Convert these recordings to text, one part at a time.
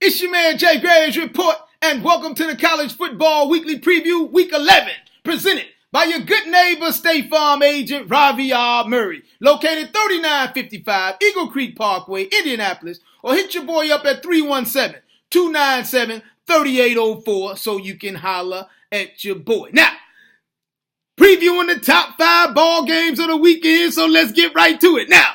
It's your man JayGravesReport, and welcome to the College Football Weekly Preview, Week 11, presented by your good neighbor State Farm agent Ravi R. Murray, located 3955 Eagle Creek Parkway, Indianapolis, or hit your boy up at 317-297-3804 so you can holler at your boy. Now, previewing the top 5 ball games of the weekend, so let's get right to it. Now,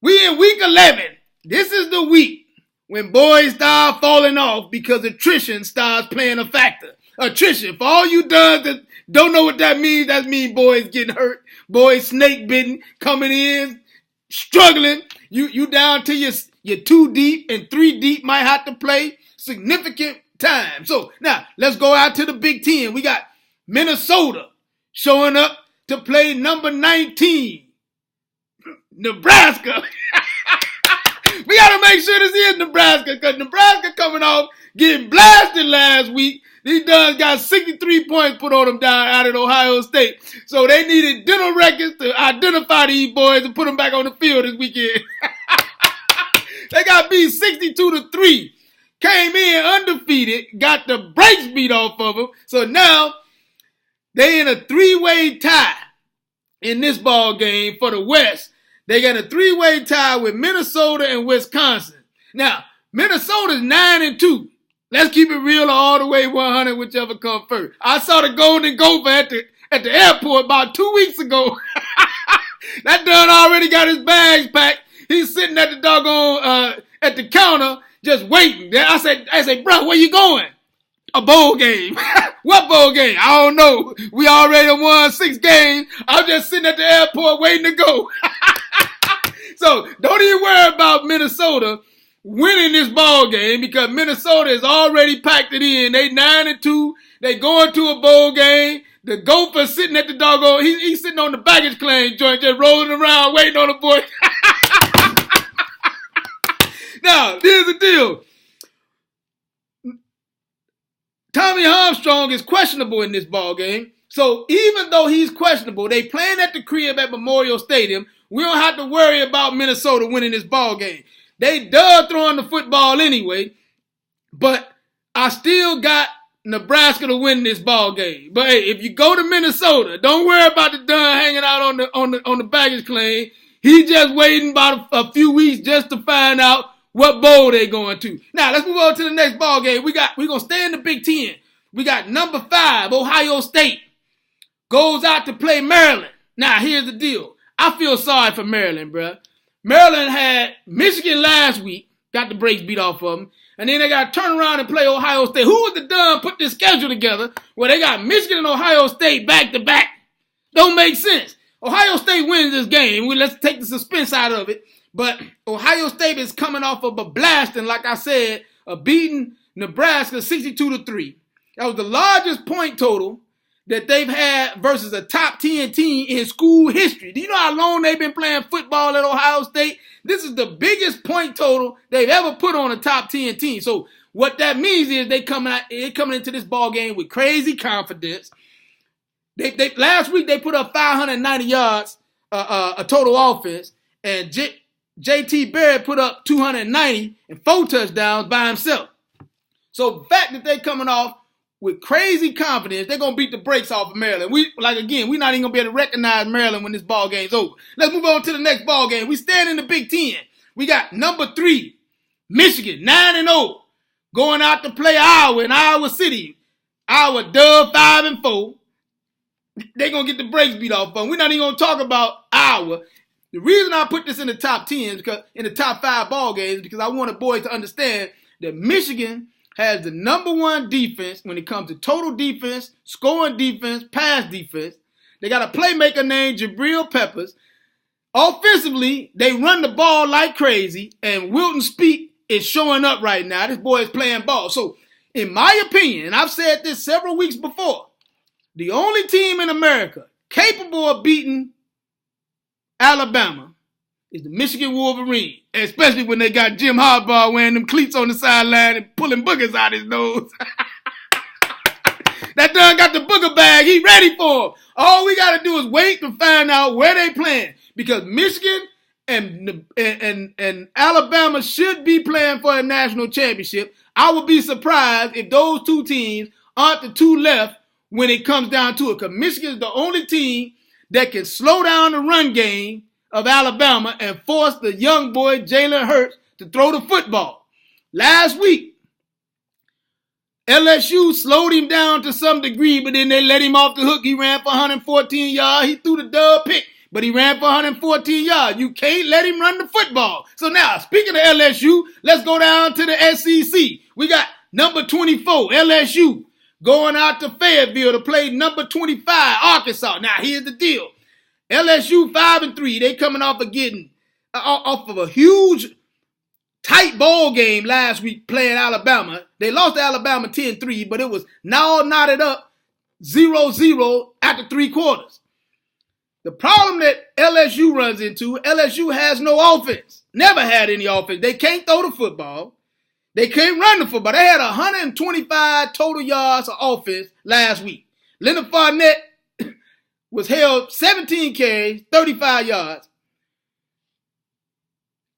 we in Week 11. This is the week when boys start falling off because attrition starts playing a factor. Attrition, for all you duds that don't know what that means boys getting hurt, boys snake bitten, coming in, struggling. You down to your 2 deep and 3 deep, might have to play significant time. So now let's go out to the Big Ten. We got Minnesota showing up to play number 19, Nebraska. We got to make sure this is Nebraska, because Nebraska coming off getting blasted last week. These duns got 63 points put on them down out of Ohio State. So they needed dental records to identify these boys and put them back on the field this weekend. They got beat 62-3. Came in undefeated, got the brakes beat off of them. So now they in a 3-way tie in this ball game for the West. They got a 3-way tie with Minnesota and Wisconsin. Now, Minnesota's 9-2. Let's keep it real all the way 100, whichever comes first. I saw the Golden Gopher at the airport about 2 weeks ago. That done already got his bags packed. He's sitting at the doggone at the counter just waiting. I said, bro, where you going? A bowl game. What bowl game? I don't know. We already won 6 games. I'm just sitting at the airport waiting to go. So don't even worry about Minnesota winning this ball game, because Minnesota has already packed it in. They 9-2. They going to a bowl game. The Gopher sitting at the doggone. He's sitting on the baggage claim joint, just rolling around waiting on the boy. Now, here's the deal. Tommy Armstrong is questionable in this ball game. So even though he's questionable, they playing at the crib at Memorial Stadium. We don't have to worry about Minnesota winning this ball game. They done throwing the football anyway, but I still got Nebraska to win this ball game. But hey, if you go to Minnesota, don't worry about the dun hanging out on the baggage claim. He just waiting about a few weeks just to find out what bowl they going to. Now let's move on to the next ball game. We're gonna stay in the Big Ten. We got number 5, Ohio State, goes out to play Maryland. Now here's the deal. I feel sorry for Maryland, bro. Maryland had Michigan last week, got the brakes beat off of them, and then they got to turn around and play Ohio State. Who was the done put this schedule together where they got Michigan and Ohio State back to back? Don't make sense. Ohio State wins this game. Let's take the suspense out of it. But Ohio State is coming off of a blast, and like I said, beating Nebraska 62-3. That was the largest point total that they've had versus a top 10 team in school history. Do you know how long they've been playing football at Ohio State? This is the biggest point total they've ever put on a top 10 team. So what that means is they coming into this ball game with crazy confidence. They last week they put up 590 yards, a total offense, and JT Barrett put up 290 and 4 touchdowns by himself. So the fact that they coming off with crazy confidence, they're going to beat the brakes off of Maryland. We're not even going to be able to recognize Maryland when this ball game's over. Let's move on to the next ball game. We stand in the Big Ten. We got number 3, Michigan, 9-0, going out to play Iowa in Iowa City. Iowa dub 5-4. They're going to get the brakes beat off of them. We're not even going to talk about Iowa. The reason I put this in the top 10 is because in the top 5 ball games, because I want the boys to understand that Michigan has the number 1 defense when it comes to total defense, scoring defense, pass defense. They got a playmaker named Jabril Peppers. Offensively, they run the ball like crazy, and Wilton Speak is showing up right now. This boy is playing ball. So, in my opinion, and I've said this several weeks before, the only team in America capable of beating Alabama is the Michigan Wolverines, especially when they got Jim Harbaugh wearing them cleats on the sideline and pulling boogers out his nose. That done got the booger bag. He ready for him. All we got to do is wait to find out where they playing, because Michigan and Alabama should be playing for a national championship. I would be surprised if those two teams aren't the two left when it comes down to it. Because Michigan is the only team that can slow down the run game of Alabama and force the young boy Jalen Hurts to throw the football. Last week, LSU slowed him down to some degree, but then they let him off the hook. He ran for 114 yards. He threw the dub pick, but he ran for 114 yards. You can't let him run the football. So now, speaking of LSU, let's go down to the SEC. We got number 24, LSU, going out to Fayetteville to play number 25, Arkansas. Now, here's the deal. LSU 5-3. They coming off of getting off of a huge tight ball game last week playing Alabama. They lost to Alabama 10-3, but it was now knotted up 0-0 after 3 quarters. The problem that LSU runs into, LSU has no offense. Never had any offense. They can't throw the football. They can't run the football. They had 125 total yards of offense last week. Leonard Fournette was held 17 carries, 35 yards.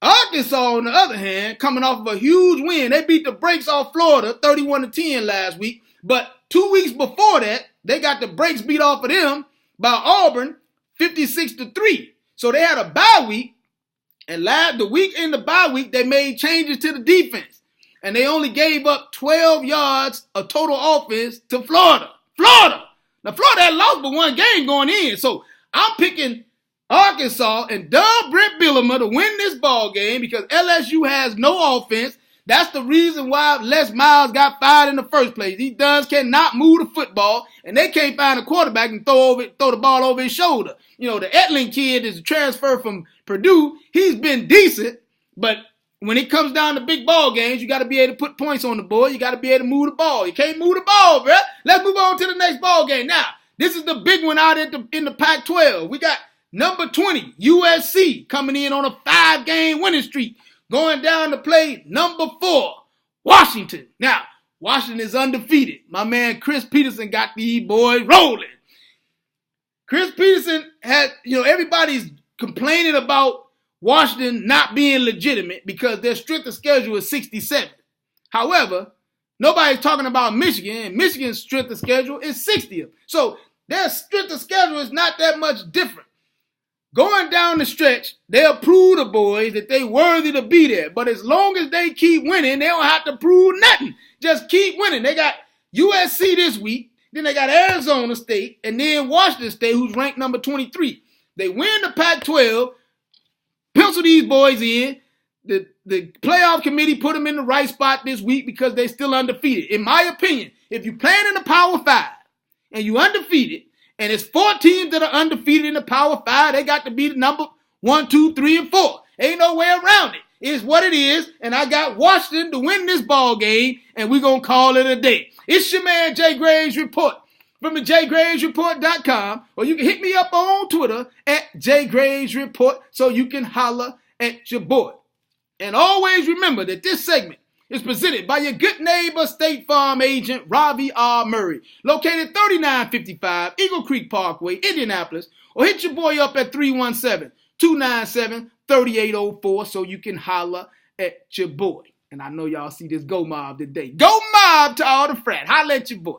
Arkansas, on the other hand, coming off of a huge win. They beat the brakes off Florida 31-10 last week. But 2 weeks before that, they got the brakes beat off of them by Auburn 56-3. So they had a bye week. And the week in the bye week, they made changes to the defense. And they only gave up 12 yards of total offense to Florida. Now, Florida had lost but one game going in. So I'm picking Arkansas and Brent Bielema to win this ball game because LSU has no offense. That's the reason why Les Miles got fired in the first place. These Duns cannot move the football, and they can't find a quarterback and throw the ball over his shoulder. You know, the Etling kid is a transfer from Purdue. He's been decent, but when it comes down to big ball games, you got to be able to put points on the board. You got to be able to move the ball. You can't move the ball, bro. Let's move on to the next ball game. Now, this is the big one out in the Pac-12. We got number 20, USC, coming in on a 5-game winning streak, going down to play number 4, Washington. Now, Washington is undefeated. My man Chris Peterson got these boys rolling. Chris Peterson had, everybody's complaining about Washington not being legitimate because their strength of schedule is 67. However, nobody's talking about Michigan, and Michigan's strength of schedule is 60th. So their strength of schedule is not that much different. Going down the stretch, they'll prove the boys that they worthy to be there. But as long as they keep winning, they don't have to prove nothing. Just keep winning. They got USC this week, then they got Arizona State, and then Washington State, who's ranked number 23. They win the Pac-12, pencil these boys in. The playoff committee put them in the right spot this week because they're still undefeated. In my opinion, if you're playing in the Power 5 and you're undefeated, and it's 4 teams that are undefeated in the Power 5, they got to be the number 1, 2, 3, and 4. Ain't no way around it. It's what it is, and I got Washington to win this ball game, and we're going to call it a day. It's your man, Jay Graves Report from the JayGravesReport.com, or you can hit me up on Twitter at JayGravesReport so you can holler at your boy. And always remember that this segment is presented by your good neighbor State Farm agent, Ravi R. Murray, located 3955 Eagle Creek Parkway, Indianapolis, or hit your boy up at 317-297-3804 so you can holler at your boy. And I know y'all see this Go Mob today. Go Mob to all the frat. Holler at your boy.